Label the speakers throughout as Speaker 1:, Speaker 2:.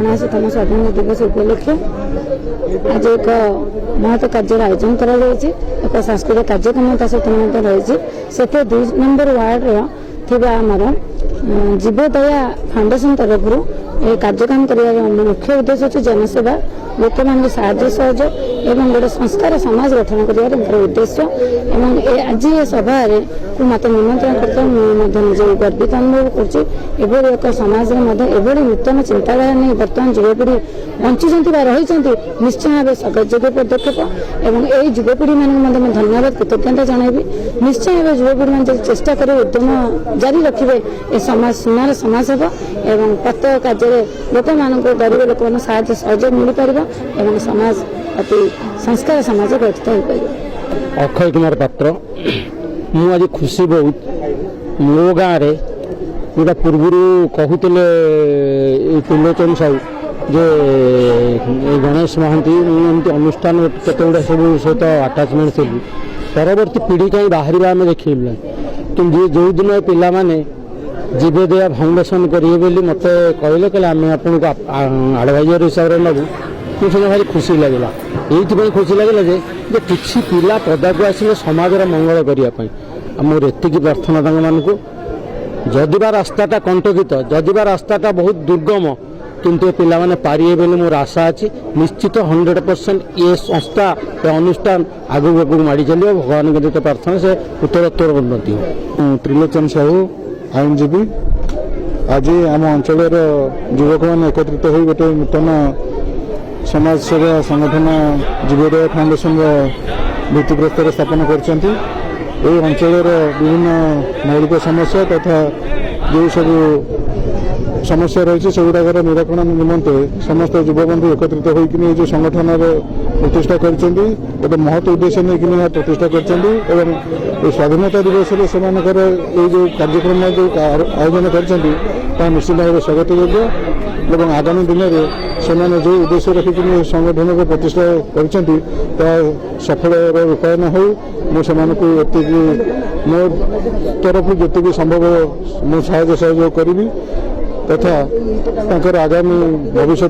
Speaker 1: 79तम स्वाधीनता दिवस उपलक्षे आज एक महत्व कार्य आयोजन कर सांस्कृतिक कार्यक्रम सहित रही से 2 नंबर वार्ड आमर जीवदया फाउंडेशन तरफ ये कार्यक्रम कर मुख्य उद्देश्य अच्छे जनसेवा लोक मान साहय सहयोग एवं गोटे संस्कार समाज गठन कर उद्देश्य आज ये सभा को मत निमंत्रण करते मुझे गर्वित अनुभव कर एक समाज में नूतन चिंताधारा नहीं बर्तमान युवपीढ़ी बंची रही निश्चय भाव स्वागतयोग्य पदक्षेप एवं यही युवपीढ़ी मान धन्यवाद कृतज्ञता जनइबी निश्चय भाव युवपीढ़ी मान चेष्टा कर उद्यम जारी रखिए ए समाज सुनार समाज हम एवं प्रत्येक कार्य लोक मान गरीब लोक मान साहय सहयोग मिल पार एवं समाज अति संस्कार समाज गठित हो पार।
Speaker 2: अक्षय कुमार पात्र मु आज खुशी बहुत मो गाँव जोटा पूर्वर कहते त्रिलोचन साहू जे गणेश महांती एमती अनुष्ठान केत गुड़ा सब सहित आटाचमेंट थी परवर्ती पीढ़ी कहीं बाहर आम देखा कि जो दिन पिला माने जीवदया फाउंडेशन करेंगे मत कहले आम आपको आडभाइजर हिसाब से नबू मुझे भारी खुशी लगला ये खुशी लगला जे किसी पिला पदा को आसिले समाज मंगल करने मोर एति प्रार्थना मानक जदिबा रास्ताटा कंटकित जदिबा रास्ताटा बहुत दुर्गम किंतु पिला माने पारिए बोली मोर आशा अच्छी निश्चित 100% ये संस्था ये अनुष्ठान आगू आगू माड़ी चलिए भगवान के प्रार्थना से उत्तरोत्तर उन्नति हो।
Speaker 3: त्रिलोचन साहू आईनजीवी आज आम अंचल युवक मैंने एकत्रित हो गोटे नूतन समाज सेवा संगठन जीवोदय फाउंडेशन भित्तिप्रस्तर स्थापन कर अंचल विभिन्न मौलिक समस्या तथा जो सब समस्या रही से गुड़ाक निराकरण निमंते समस्त युवबंधु एकत्रित होकर जो संगठन प्रतिष्ठा कर गोटे महत् उद्देश्य नहीं प्रतिष्ठा कर स्वाधीनता दिवस से जो कार्यक्रम जो आयोजन कर निश्चित भाव स्वागत योग्य और आगामी दिन में से जो उद्देश्य रखिक संगठन को प्रतिष्ठा कर सफल रूपायन हो मुझे मो तरफ जी संभव मु साहय सहयोग करी तथा आगामी भविष्य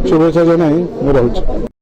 Speaker 3: शुभेच्छा जनाई रही।